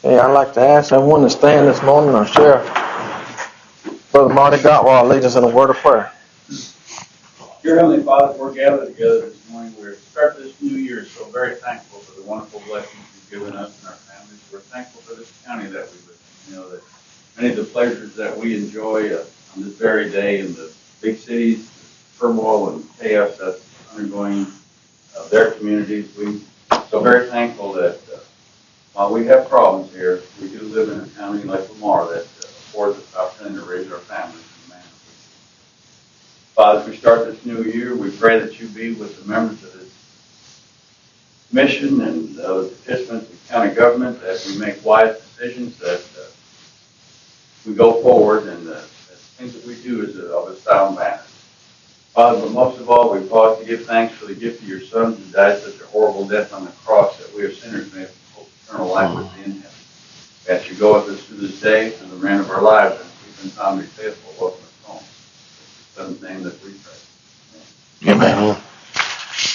Okay, I'd like to ask everyone to stand this morning. Our Sheriff, Brother Marty Gottwald, lead us in a word of prayer. Dear Heavenly Father, we're gathered together this morning. We're starting this new year, so very thankful for the wonderful blessings you've given us and our families. We're thankful for this county that we live in. You know, that many of the pleasures that we enjoy on this very day in the big cities, the turmoil and chaos that's undergoing their communities. We're so very thankful that while we have problems here, we do live in a county like Lamar that affords us the opportunity to raise our families in the manner we do. Father, as we start this new year, we pray that you be with the members of this mission and the participants in county government, that we make wise decisions, that we go forward, and the things that we do is of a sound manner. Father, but most of all, we pause to give thanks for the gift of your Son who died such a horrible death on the cross, that we are sinners may have hope eternal life with thee in heaven. As you go with us through this day, through the man of our lives, and keep in time to be faithful, welcome us home. In the Son's name that we pray. Amen.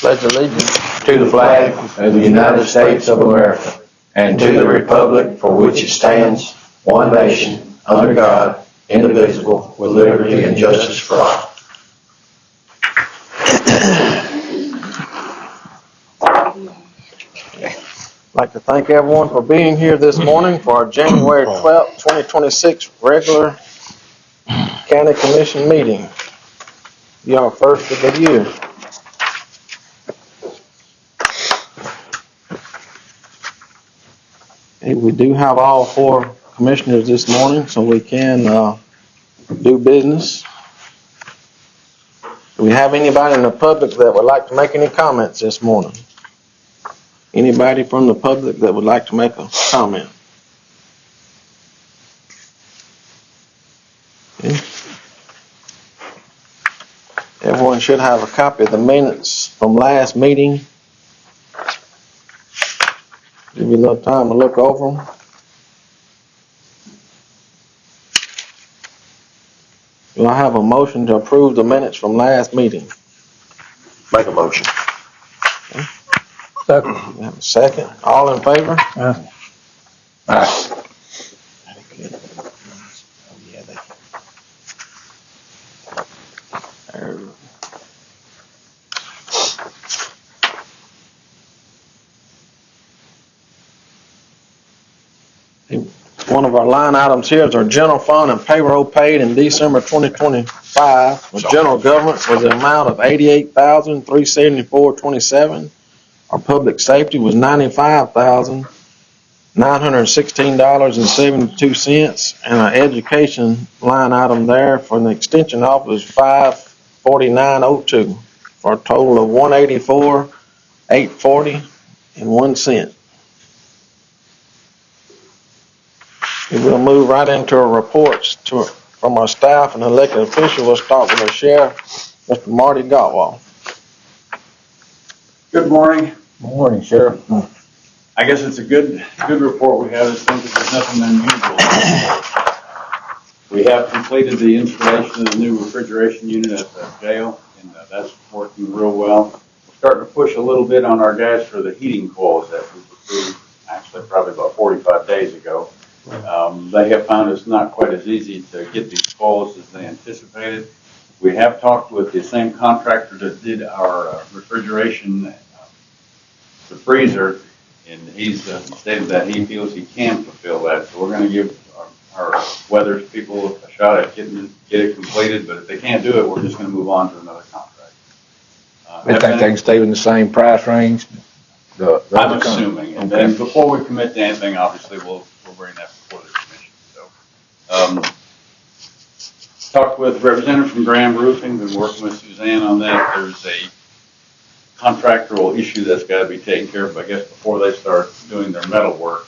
Pledge allegiance To the flag of the United States of America and to the republic for which it stands, one nation, under God, indivisible, with liberty and justice for all. I'd like to thank everyone for being here this morning for our January 12th, 2026 regular County Commission meeting. Be our first of the year. Okay, we do have all four commissioners this morning, so we can do business. Do we have anybody in the public that would like to make any comments this morning? Anybody from the public that would like to make a comment? Okay. Everyone should have a copy of the minutes from last meeting. Give you a little time to look over them. Do I have a motion to approve the minutes from last meeting? Make a motion. Second. We have a second. All in favor? Aye. One of our line items here is our general fund and payroll paid in December 2025 for general government was the amount of $88,374.27. Our public safety was $95,916.72, and our education line item there for the extension office was $549.02 for a total of $184,840.01. We'll move right into our reports from our staff and elected officials. We'll start with our sheriff, Mr. Marty Gottwald. Good morning. Morning, Sheriff. I guess it's a good report we have. There's nothing unusual. We have completed the installation of the new refrigeration unit at the jail, and that's working real well. We're starting to push a little bit on our guys for the heating coils that we approved, actually probably about 45 days ago. They have found it's not quite as easy to get these coils as they anticipated. We have talked with the same contractor that did our refrigeration, the freezer, and he's stated that he feels he can fulfill that. So we're going to give our weather people a shot at get it completed, but if they can't do it, we're just going to move on to another contract. I think they can stay in the same price range? I'm assuming. And then before we commit to anything, obviously, we'll bring that before the commission. So, talked with representatives from Graham Roofing, been working with Suzanne on that. There's a contractual issue that's got to be taken care of, I guess, before they start doing their metal work.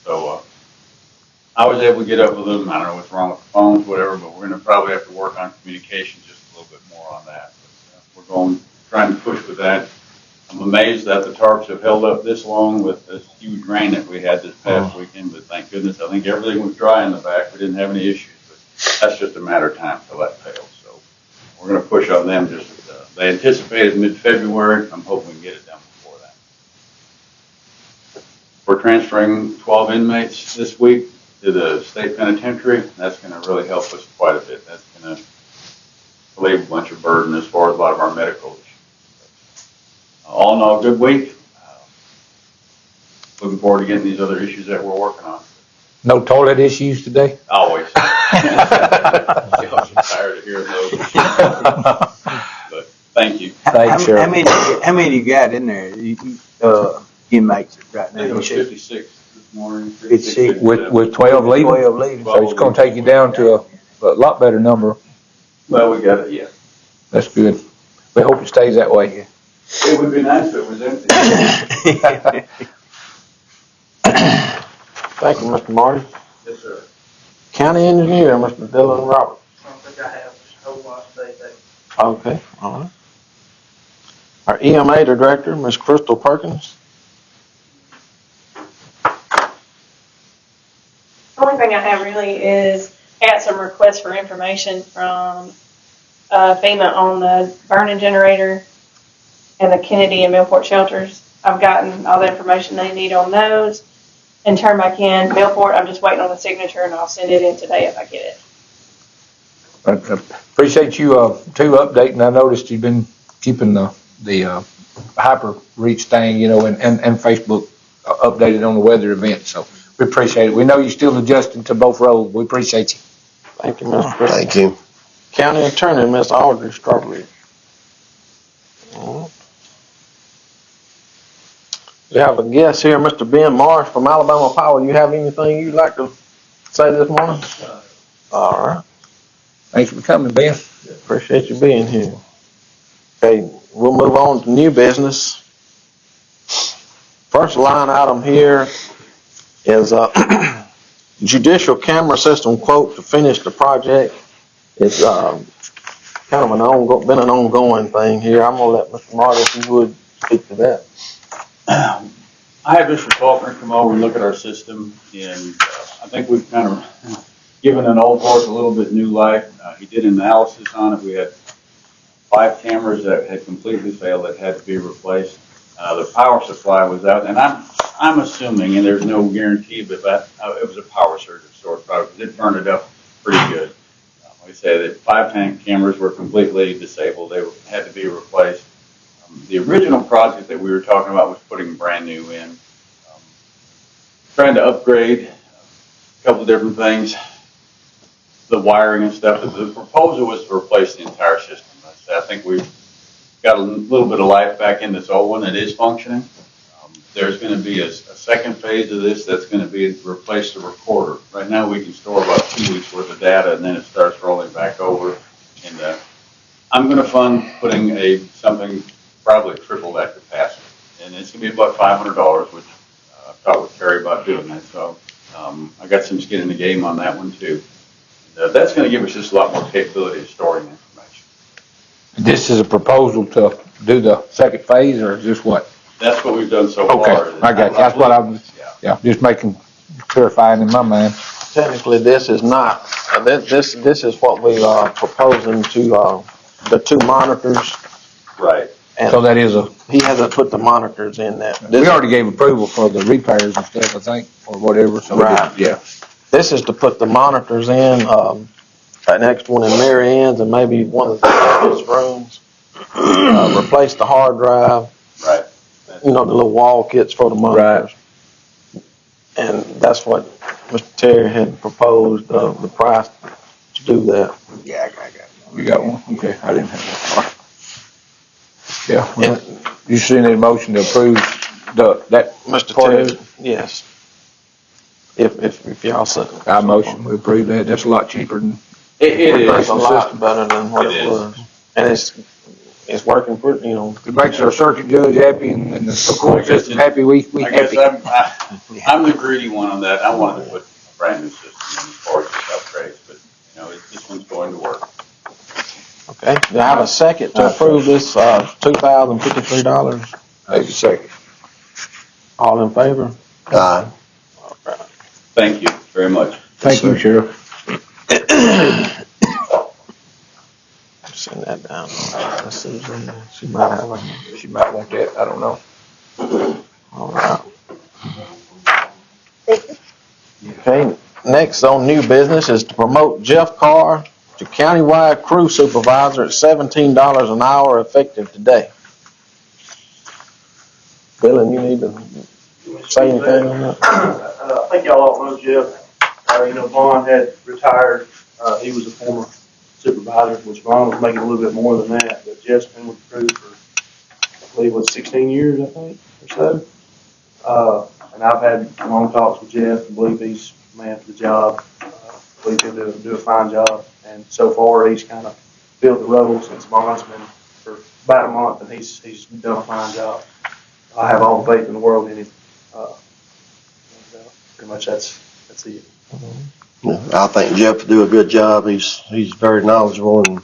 So, I was able to get up with them. I don't know what's wrong with the phones, whatever, but we're going to probably have to work on communication just a little bit more on that. But, we're trying to push with that. I'm amazed that the tarps have held up this long with this huge rain that we had this past weekend, but thank goodness, I think everything was dry in the back. We didn't have any issues, but that's just a matter of time till that fails. So we're going to push on them. They anticipated mid-February. I'm hoping we can get it done before that. We're transferring 12 inmates this week to the state penitentiary. That's going to really help us quite a bit. That's going to relieve a bunch of burden as far as a lot of our medical issues. All in all, good week. Looking forward to getting these other issues that we're working on. No toilet issues today? Always. I'm tired of hearing those. But thank you. Thanks, How Sheriff. many you got in there, inmates right I think it now? was 56 this morning. 56. With 12 leaving? 12 leaving. So it's gonna take you down to a lot better number. Well, we got it, yeah. That's good. We hope it stays that way. It would be nice if it was empty. Thank you, Mr. Marty. Yes, sir. County Engineer, Mr. Dylan Roberts. I don't think I have, just a whole lot today, Dave. Okay, all right. Our EMA Director, Ms. Crystal Perkins. The only thing I have really is had some requests for information from FEMA on the burning generator and the Kennedy and Millport shelters. I've gotten all the information they need on those and turned back in. Millport, I'm just waiting on the signature and I'll send it in today if I get it. I appreciate you, too, updating. I noticed you've been keeping the hyper reach thing, you know, and Facebook updated on the weather event. So we appreciate it. We know you're still adjusting to both roles. We appreciate you. Thank you, Mr. Crystal. Thank you. County Attorney, Ms. Audrey Strawberry. All right. We have a guest here, Mr. Ben Marsh from Alabama Power. You have anything you'd like to say this morning? All right. Thanks for coming, Ben. Appreciate you being here. Okay, we'll move on to new business. First line item here is a judicial camera system quote to finish the project. It's kind of been an ongoing thing here. I'm gonna let Mr. Marty, if you would, speak to that. I had Mr. Faulkner come over and look at our system, and I think we've kind of given an old horse a little bit new life. He did an analysis on it. We had 5 cameras that had completely failed that had to be replaced. The power supply was out, and I'm assuming, and there's no guarantee, but it was a power surge of sorts, because it burned it up pretty good. Like I say, the 5 tank cameras were completely disabled. They had to be replaced. The original project that we were talking about was putting brand new in. Trying to upgrade a couple of different things, the wiring and stuff. The proposal was to replace the entire system. I think we've got a little bit of life back in this old one. It is functioning. There's going to be a second phase of this that's going to be to replace the recorder. Right now we can store about 2 weeks worth of data, and then it starts rolling back over. And I'm going to fund putting something probably triple that capacity. And it's going to be about $500, which I've talked with Terry about doing that. So I got some skin in the game on that one too. And, that's going to give us just a lot more capability of storing information. This is a proposal to do the second phase, or is this what? That's what we've done so Okay, far. I got you. That's what I was, yeah, just clarifying in my mind. Technically, this is not, this is what we are proposing to, the 2 monitors. Right. So And that is he hasn't put the monitors in that. we already gave approval for the repairs and stuff, I think, or whatever. So Right. yeah. This is to put the monitors in, that next one in Mary Ann's and maybe one of the office rooms. Replace the hard drive, Right. you know, the little wall kits for the monitors. And that's what Mr. Terry had proposed, the price to do that. Yeah, I got it. You got one? Okay, I didn't have that. Yeah, well, And you seen a motion to approve that Mr. part of Terry, it? yes. If y'all said. I motion, we approve that. That's a lot cheaper than, It It's is. a lot better than what It it is. was. And it's working pretty, you know. it makes our circuit judge happy and the court system happy, we I guess happy. I'm the greedy one on that. I wanted to put a brand new system in as far as the upgrades, but, you know, this one's going to work. Okay, do I have a second to approve this, $2,053? Take a second. All in favor? Thank you very much. Thank you, Sheriff. Send that down. That's Suzanne. She might have a, She might want that, I don't know. all right. Okay, next on new business is to promote Jeff Carr to countywide crew supervisor at $17 an hour effective today. Dylan, you need to say anything on that? I think y'all all know Jeff. Vaughn had retired. He was a former supervisor, which Vaughn was making a little bit more than that. But Jeff's been with the crew for, I believe, 16 years, I think, or so. And I've had long talks with Jeff and believe he's the man for the job. Believe he'll do a fine job. And so far, he's kind of filled the role since Vaughn's been for about a month, and he's done a fine job. I have all the faith in the world in him. Pretty much that's it. I think Jeff will do a good job. He's very knowledgeable, and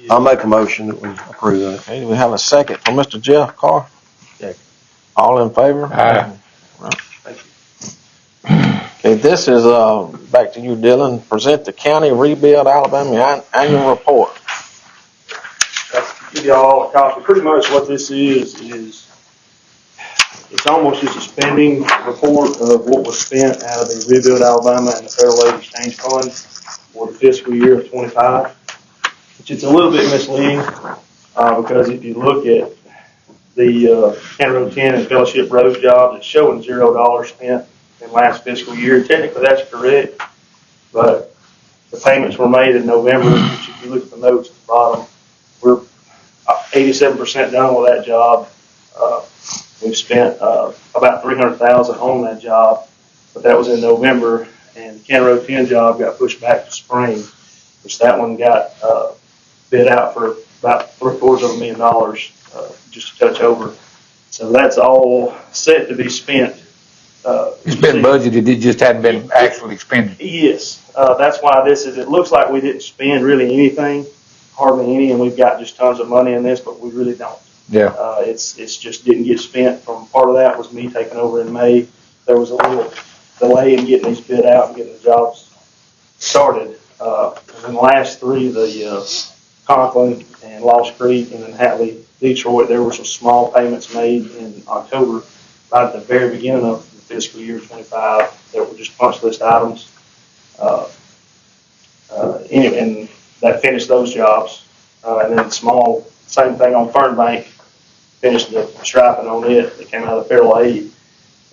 I'll make a motion that we approve that. Okay, do we have a second for Mr. Jeff Carr? Second. All in favor? Aye. Thank you. Okay, this is, back to you, Dylan. Present the County Rebuild Alabama Annual Report. Give y'all a copy. Pretty much what this is it's almost just a spending report of what was spent out of the Rebuild Alabama and the Federal Aid Exchange Fund for the fiscal year of 25, which is a little bit misleading because if you look at the County Road 10 and Fellowship Road jobs, it's showing $0 spent in last fiscal year. Technically, that's correct, but the payments were made in November, which if you look at the notes at the bottom, we're 87% done with that job. We've spent about $300,000 on that job, but that was in November, and the County Road 10 job got pushed back to spring, which that one got bid out for about $750,000, just a touch over. So that's all set to be spent. It's been budgeted, it just hadn't been actually expended. Yes, that's why it looks like we didn't spend really anything, hardly any, and we've got just tons of money in this, but we really don't. Yeah. It's just didn't get spent. From part of that was me taking over in May. There was a little delay in getting these bid out and getting the jobs started. And then the last three, the Conklin and Lost Creek and then Hatley, Detroit, there were some small payments made in October, right at the very beginning of the fiscal year 25. That were just punch list items. Anyway, and that finished those jobs. And then small, same thing on Fernbank. Finished the striping on it that came out of the federal aid.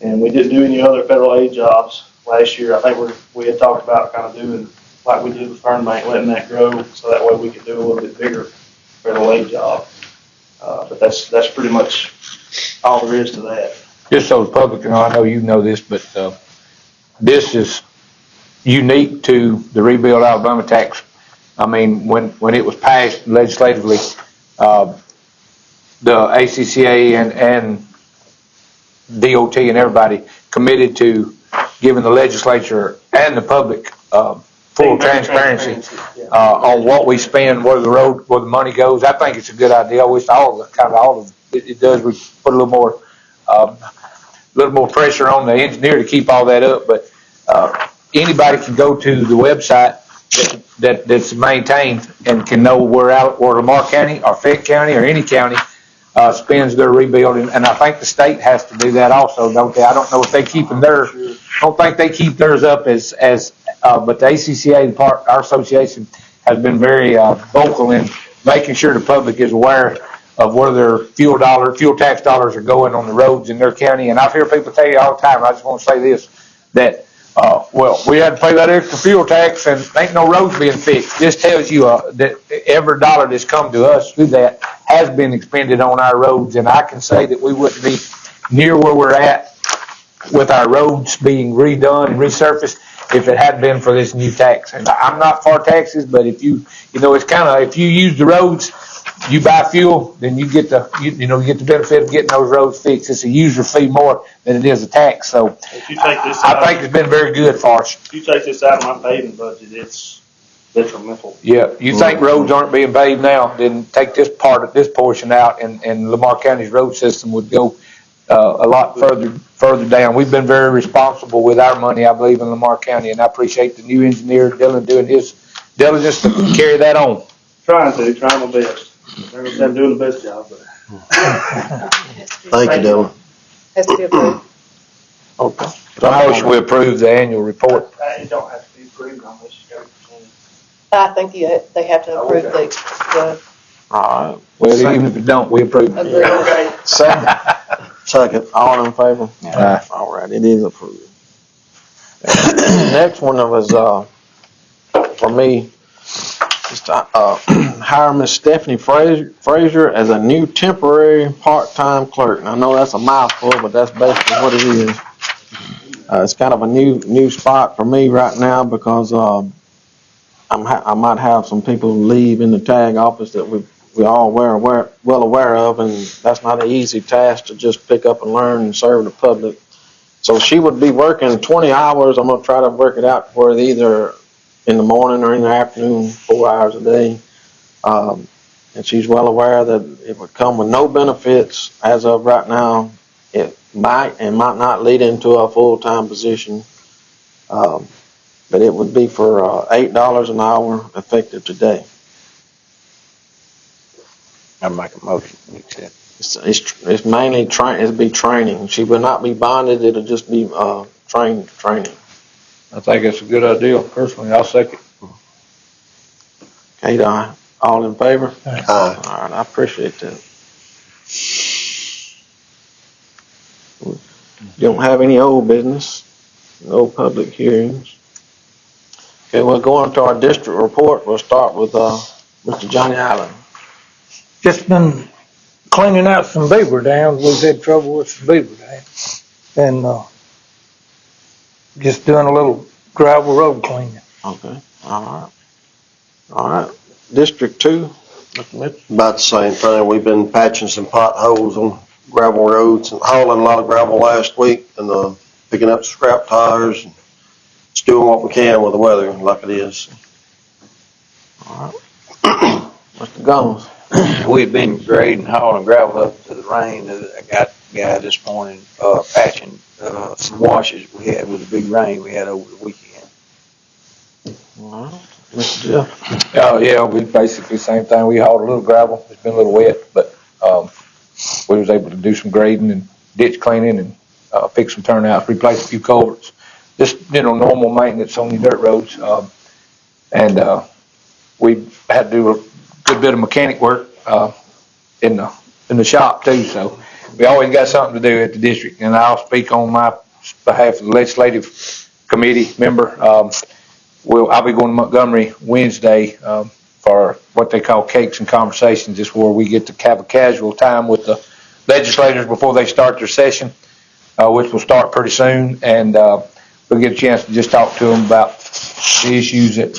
And we didn't do any other federal aid jobs last year. I think we had talked about kind of doing like we did with Fernbank, letting that grow so that way we could do a little bit bigger federal aid job. But that's pretty much all there is to that. Just so the public, I know you know this, but this is unique to the Rebuild Alabama tax. I mean, when it was passed legislatively, the ACCA and DOT and everybody committed to giving the legislature and the public full transparency on what we spend, where the money goes. I think it's a good idea. I wish all of it does. We put a little more pressure on the engineer to keep all that up. But anybody can go to the website that's maintained and can know where Lamar County or Fayette County or any county spends their rebuilding, and I think the state has to do that also, don't they? I don't know if they keeping theirs. I don't think they keep theirs up as but the ACCA, our association, has been very vocal in making sure the public is aware of where their fuel tax dollars are going on the roads in their county. And I hear people tell you all the time. I just want to say this, that we had to pay that extra fuel tax and ain't no roads being fixed. This tells you that every dollar that's come to us through that has been expended on our roads, and I can say that we wouldn't be near where we're at with our roads being redone and resurfaced if it hadn't been for this new tax. And I'm not for taxes, but if it's kind of, if you use the roads, you buy fuel, then you get the benefit of getting those roads fixed. It's a user fee more than it is a tax. So If you take this I think it's been very good for us. If you take this out of my paving budget, it's detrimental. Yeah, you think roads aren't being paved now, then take this portion out, and Lamar County's road system would go a lot further down. We've been very responsible with our money, I believe, in Lamar County, and I appreciate the new engineer, Dylan, doing his diligence to carry that on. Trying my best. I'm doing the best job, but. Thank you, Dylan. Has to be approved. Okay. I motion we approve the annual report. It don't have to be approved unless it's got a percentage. I think they have to approve the All right. Well, even if it don't, we approve. agreement. Second, all in favor? Aye. All right, it is approved. Next one was, for me, just, hire Miss Stephanie Frazier as a new temporary part-time clerk. And I know that's a mouthful, but that's basically what it is. It's kind of a new spot for me right now because, I might have some people leave in the tag office that we all well aware of, and that's not an easy task to just pick up and learn and serve the public. So she would be working 20 hours. I'm going to try to work it out for either in the morning or in the afternoon, 4 hours a day. And she's well aware that it would come with no benefits as of right now. It might not lead into a full-time position. But it would be for $8 an hour effective today. I make a motion. Accept. It's mainly it'll be training. She will not be bonded. It'll just be training. I think it's a good idea. Personally, I'll second. Okay, Don. All in favor? Aye. All right, I appreciate that. You don't have any old business, no public hearings. Okay, we'll go on to our district report. We'll start with Mr. Johnny Allen. Just been cleaning out some beaver dams. We've had trouble with some beaver dams. And, just doing a little gravel road cleaning. Okay, all right. District 2, Mr. Mitchell. About the same thing. We've been patching some potholes on gravel roads and hauling a lot of gravel last week and picking up scrap tires and just doing what we can with the weather like it is. All right. Mr. Gunnels. We've been grading, hauling gravel up to the rain. I got a guy this morning, patching, some washes we had with the big rain we had over the weekend. All right. Mr. Jeff. Oh, yeah, we basically same thing. We hauled a little gravel. It's been a little wet, but, we was able to do some grading and ditch cleaning and, fix some turnouts, replace a few culverts. Just, normal maintenance on the dirt roads. We had to do a good bit of mechanic work, in the shop too, so we always got something to do at the district. And I'll speak on my behalf of the legislative committee member. I'll be going to Montgomery Wednesday, for what they call cakes and conversations. It's where we get to have a casual time with the legislators before they start their session, which will start pretty soon. And, we'll get a chance to just talk to them about the issues that,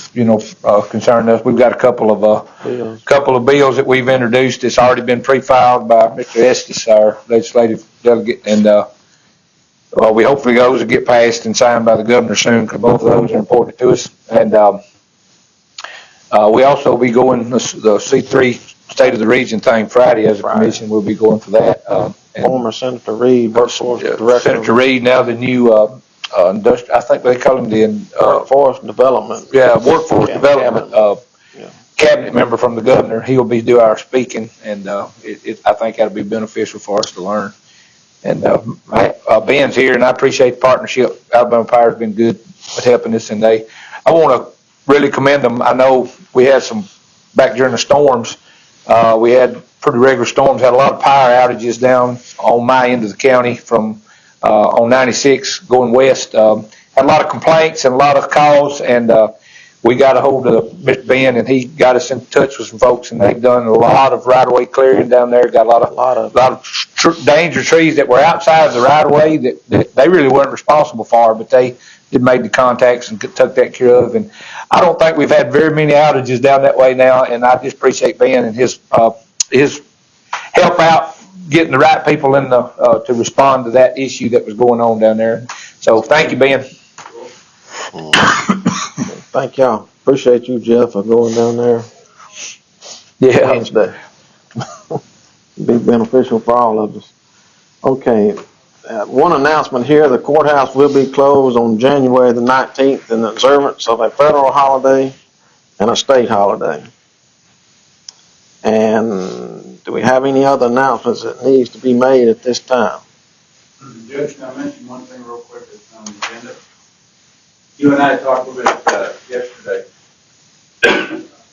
concern us. We've got a couple of bills that we've introduced that's already been pre-filed by Mr. Estes, our legislative delegate, and, we hopefully those will get passed and signed by the governor soon, because both of those are important to us. And, we also be going the C3 State of the Region thing Friday as a commission. We'll be going for that. Former Senator Reed, workforce director. Senator Reed, now the new, I think they call him the Workforce development. Yeah, workforce development cabinet member from the governor. He'll be do our speaking, and I think that'll be beneficial for us to learn. And Ben's here, and I appreciate the partnership. Alabama Power's been good with helping us, and I want to really commend them. I know we had some back during the storms. We had pretty regular storms. Had a lot of power outages down on my end of the county from on 96 going west. Had a lot of complaints and a lot of calls, and we got a hold of Mr. Ben, and he got us in touch with some folks, and they've done a lot of right-of-way clearing down there. Got a lot of danger trees that were outside of the right-of-way that they really weren't responsible for, but they had made the contacts and took that care of. And I don't think we've had very many outages down that way now, and I just appreciate Ben and his help out getting the right people in to respond to that issue that was going on down there. So thank you, Ben. Thank y'all. Appreciate you, Jeff, for going down there Yeah. Wednesday. Be beneficial for all of us. Okay. One announcement here, the courthouse will be closed on January the 19th in observance of a federal holiday and a state holiday. And do we have any other announcements that needs to be made at this time? Judge, can I mention one thing real quick that's on the agenda? You and I talked a little bit yesterday.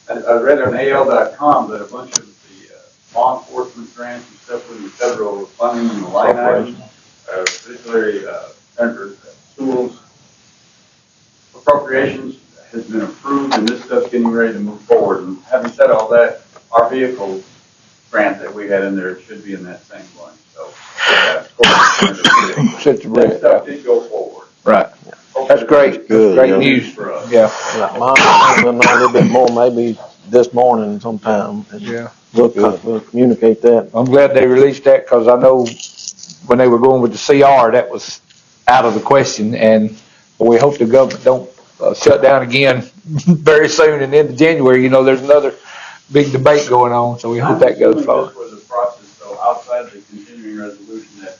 I read on AL.com that a bunch of the law enforcement grants and stuff with the federal funding and the line items, particularly under schools appropriations, has been approved, and this stuff's getting ready to move forward. And having said all that, our vehicle grant that we had in there should be in that same line. So, Set the that rate, stuff did go forward. right. That's great. Good, Great yeah. news. For us. Yeah, Like mine, we'll know a little bit more maybe this morning sometime. And yeah. we'll communicate that. I'm glad they released that, because I know when they were going with the CR, that was out of the question, and we hope the government don't shut down again very soon, and into January, there's another big debate going on, so we hope that goes forward. This was a process, though, outside the continuing resolution, that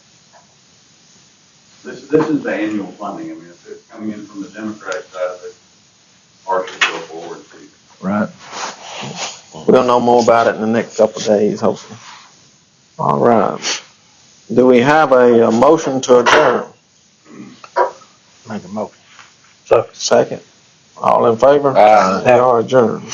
this is the annual funding. I mean, if it's coming in from the Democratic side of it, ours should go forward too. Right. We'll know more about it in the next couple of days, hopefully. All right. Do we have a motion to adjourn? Make a motion. Second. All in favor? Aye. We are adjourned.